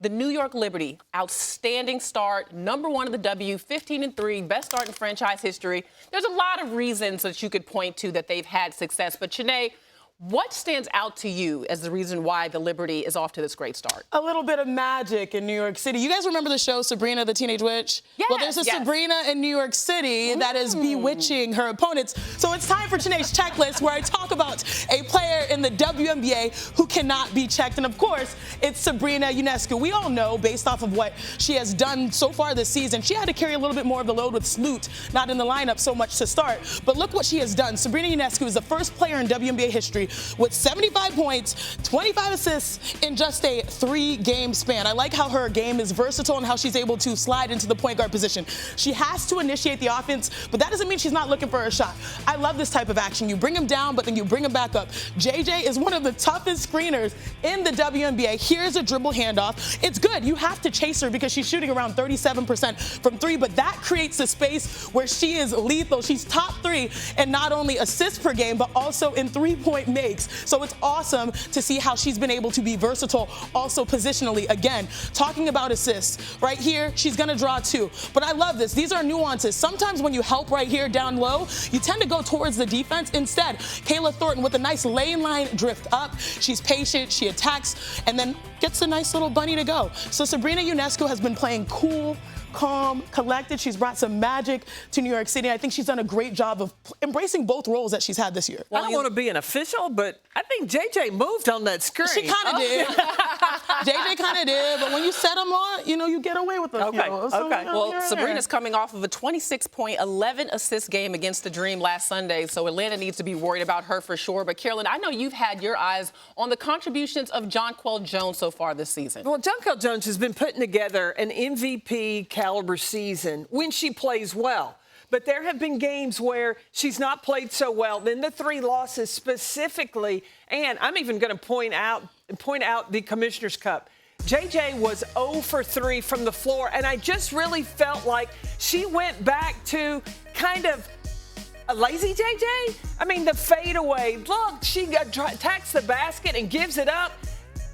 The New York Liberty, outstanding start, #1 of the W, 15-3, best start in franchise history. There's a lot of reasons that you could point to that they've had success. But, Chiney, what stands out to you as the reason why the Liberty is off to this great start? A little bit of magic in New York City. You guys remember the show Sabrina the Teenage Witch? Yes, well, there's a Sabrina in New York City that is bewitching her opponents. So it's time for Chiney's checklist, where I talk about a player in the WNBA who cannot be checked. And of course, it's Sabrina Ionescu. We all know, based off of what she has done so far this season, she had to carry a little bit more of the load with Sloot not in the lineup so much to start. But look what she has done. Sabrina Ionescu is the first player in WNBA history with 75 points, 25 assists in just a 3-game span. I like how her game is versatile and how she's able to slide into the point guard position. She has to initiate the offense, but that doesn't mean she's not looking for a shot. I love this type of action. You bring him down, but then you bring him back up. JJ is one of the toughest screeners in the WNBA. Here's a dribble handoff. It's good. You have to chase her because she's shooting around 37% from 3, but that creates a space where she is lethal. She's top 3 in not only assists per game, but also in 3-point makes. So it's awesome to see how she's been able to be versatile, also positionally. Again, talking about assists, right here, she's going to draw 2. But I love this. These are nuances. Sometimes when you help right here down low, you tend to go towards the defense. Instead, Kayla Thornton with a nice lane line drift up. She's patient, she attacks, and then gets a nice little bunny to go. So Sabrina Ionescu has been playing cool, calm, collected. She's brought some magic to New York City. I think she's done a great job of embracing both roles that she's had this year. Well, I don't want to be an official, but I think JJ moved on that screen. She kind of did. JJ kind of did, but when you set them on, you get away with them. Okay, okay. Well, Sabrina's coming off of a 26-point, 11-assist game against the Dream last Sunday, so Atlanta needs to be worried about her for sure. But, Carolyn, I know you've had your eyes on the contributions of Jonquel Jones so far this season. Well, Jonquel Jones has been putting together an MVP caliber season when she plays well. But there have been games where she's not played so well. Then the 3 losses specifically, and I'm even going to point out the Commissioner's Cup. JJ was 0 for 3 from the floor, and I just really felt like she went back to kind of a lazy JJ. I mean, the fadeaway. Look, she attacks the basket and gives it up.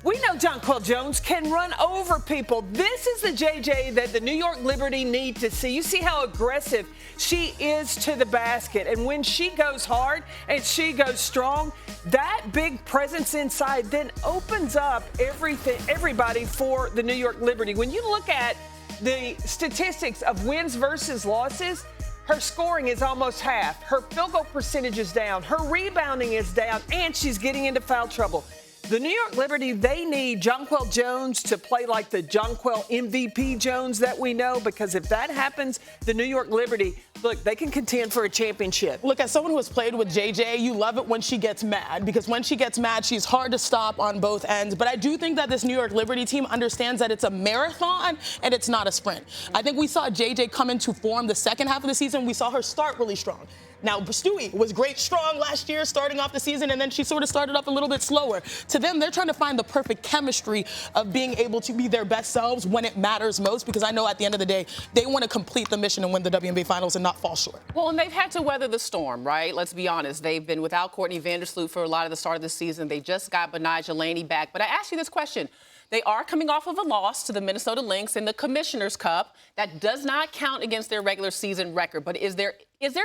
We know Jonquel Jones can run over people. This is the JJ that the New York Liberty need to see. You see how aggressive she is to the basket. And when she goes hard and she goes strong, that big presence inside then opens up everybody for the New York Liberty. When you look at the statistics of wins versus losses, her scoring is almost half. Her field goal percentage is down. Her rebounding is down, and she's getting into foul trouble. The New York Liberty, they need Jonquel Jones to play like the Jonquel MVP Jones that we know, because if that happens, the New York Liberty, look, they can contend for a championship. Look, as someone who has played with JJ, you love it when she gets mad, because when she gets mad, she's hard to stop on both ends. But I do think that this New York Liberty team understands that it's a marathon and it's not a sprint. I think we saw JJ come into form the second half of the season. We saw her start really strong. Now, Stewie was great, strong last year, starting off the season, and then she sort of started up a little bit slower. To them, they're trying to find the perfect chemistry of being able to be their best selves when it matters most, because I know at the end of the day, they want to complete the mission and win the WNBA Finals and not fall short. Well, and they've had to weather the storm, right? Let's be honest. They've been without Courtney Vandersloot for a lot of the start of the season. They just got Benijah Laney back. But I asked you this question. They are coming off of a loss to the Minnesota Lynx in the Commissioner's Cup. That does not count against their regular season record. But is there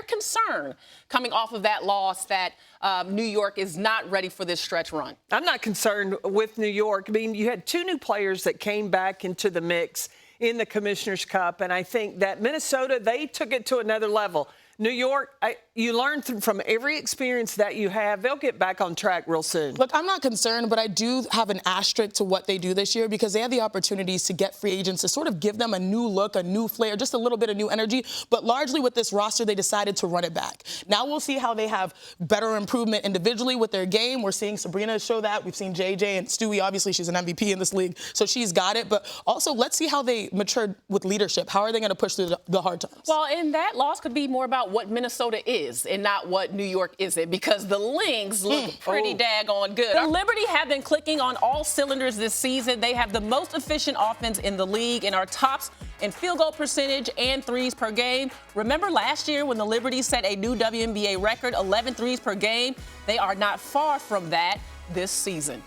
concern coming off of that loss that New York is not ready for this stretch run? I'm not concerned with New York. I mean, you had 2 new players that came back into the mix in the Commissioner's Cup, and I think that Minnesota, they took it to another level. New York, you learn from every experience that you have. They'll get back on track real soon. Look, I'm not concerned, but I do have an asterisk to what they do this year, because they have the opportunities to get free agents to sort of give them a new look, a new flair, just a little bit of new energy. But largely with this roster, they decided to run it back. Now we'll see how they have better improvement individually with their game. We're seeing Sabrina show that. We've seen JJ and Stewie. Obviously, she's an MVP in this league, so she's got it. But also, let's see how they matured with leadership. How are they going to push through the hard times? Well, and that loss could be more about what Minnesota is and not what New York isn't, because the Lynx look pretty daggone good. The Liberty have been clicking on all cylinders this season. They have the most efficient offense in the league and are tops in field goal percentage and threes per game. Remember last year when the Liberty set a new WNBA record, 11 threes per game? They are not far from that this season.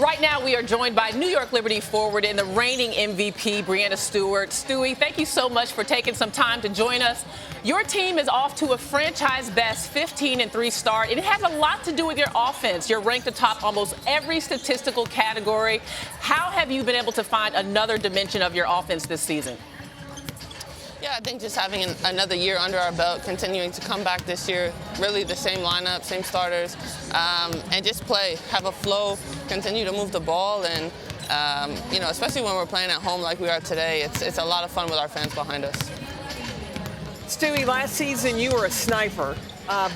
Right now, we are joined by New York Liberty forward and the reigning MVP, Breanna Stewart. Stewie, thank you so much for taking some time to join us. Your team is off to a franchise-best 15-3 start, and it has a lot to do with your offense. You're ranked atop almost every statistical category. How have you been able to find another dimension of your offense this season? Yeah, I think just having another year under our belt, continuing to come back this year, really the same lineup, same starters, and just play, have a flow, continue to move the ball, and especially when we're playing at home like we are today, it's a lot of fun with our fans behind us. Stewie, last season you were a sniper,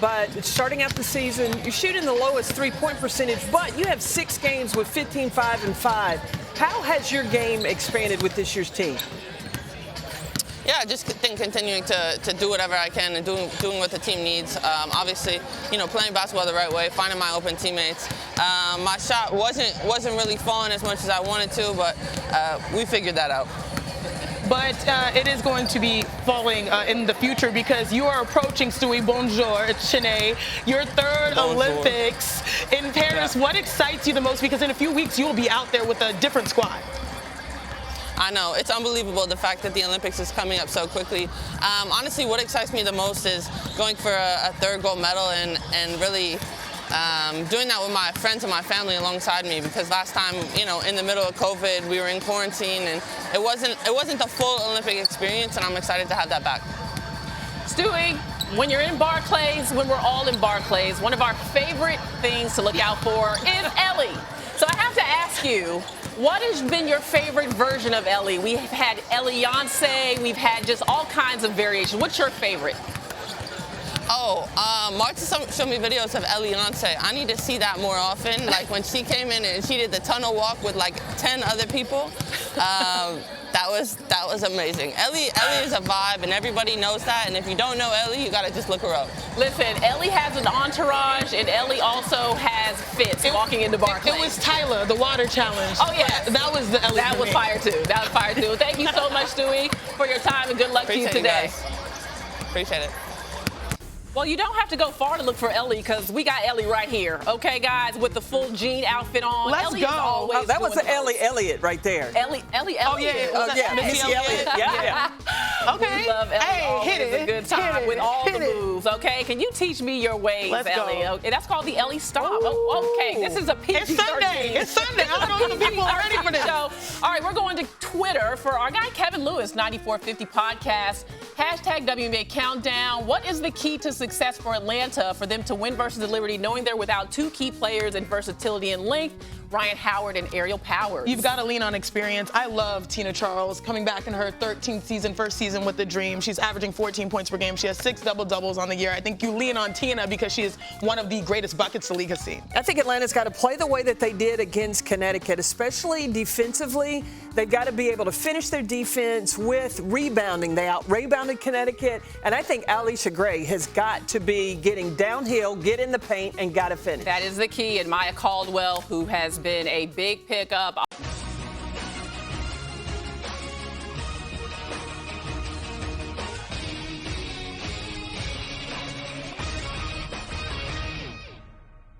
but starting out the season, you're shooting the lowest three-point percentage, but you have 6 games with 15, 5, and 5. How has your game expanded with this year's team? Yeah, I just think continuing to do whatever I can and doing what the team needs. Obviously, playing basketball the right way, finding my open teammates. My shot wasn't really falling as much as I wanted to, but we figured that out. But it is going to be falling in the future because you are approaching, Stewie, bonjour, Chiney, your third Olympics in Paris. Yeah. What excites you the most? Because in a few weeks, you will be out there with a different squad. I know. It's unbelievable, the fact that the Olympics is coming up so quickly. Honestly, what excites me the most is going for a third gold medal and really doing that with my friends and my family alongside me, because last time, in the middle of COVID, we were in quarantine and it wasn't the full Olympic experience, and I'm excited to have that back. Stewie, when you're in Barclays, when we're all in Barclays, one of our favorite things to look out for is Ellie. So I have to ask you, what has been your favorite version of Ellie? We've had Ellie-yance, we've had just all kinds of variations. What's your favorite? Marta showed me videos of Ellie-yance. I need to see that more often. Like when she came in and she did the tunnel walk with like 10 other people. That was amazing. Ellie is a vibe, and everybody knows that. And if you don't know Ellie, you gotta just look her up. Listen, Ellie has an entourage, and Ellie also has fits walking into Barclays. It was Tyler, the water challenge. Oh yeah, that was the Ellie. That was fire too. That was fire too. Thank you so much, Stewie, for your time, and good luck to you today. Appreciate it. Well, you don't have to go far to look for Ellie, because we got Ellie right here. Okay, guys, with the full jean outfit on. Let's Ellie go. Is always that was the Ellie Elliott right there. Ellie Elliott. Oh, yeah. Missy Elliott. Yeah. Okay. We love Ellie. Hey, hit it. A good time with all the moves. Okay, can you teach me your ways, Let's Ellie? go. Okay, that's called the Ellie Stomp. Okay, this is a PG-13. It's Sunday. It's Sunday. I don't know if the people are ready for this. So, all right, we're going to Twitter for our guy Kevin Lewis, 9450 podcast. Hashtag WNBA Countdown. What is the key to success for Atlanta for them to win versus the Liberty, knowing they're without 2 key players in versatility and length, Ryan Howard and Ariel Powers? You've got to lean on experience. I love Tina Charles coming back in her 13th season, first season with the Dream. She's averaging 14 points per game. She has 6 double-doubles on the year. I think you lean on Tina because she is one of the greatest buckets the league has seen. I think Atlanta's got to play the way that they did against Connecticut, especially defensively. They've got to be able to finish their defense with rebounding. They out-rebounded Connecticut, and I think Alicia Gray has got to be getting downhill, get in the paint, and got to finish. That is the key, and Maya Caldwell, who has been a big pickup.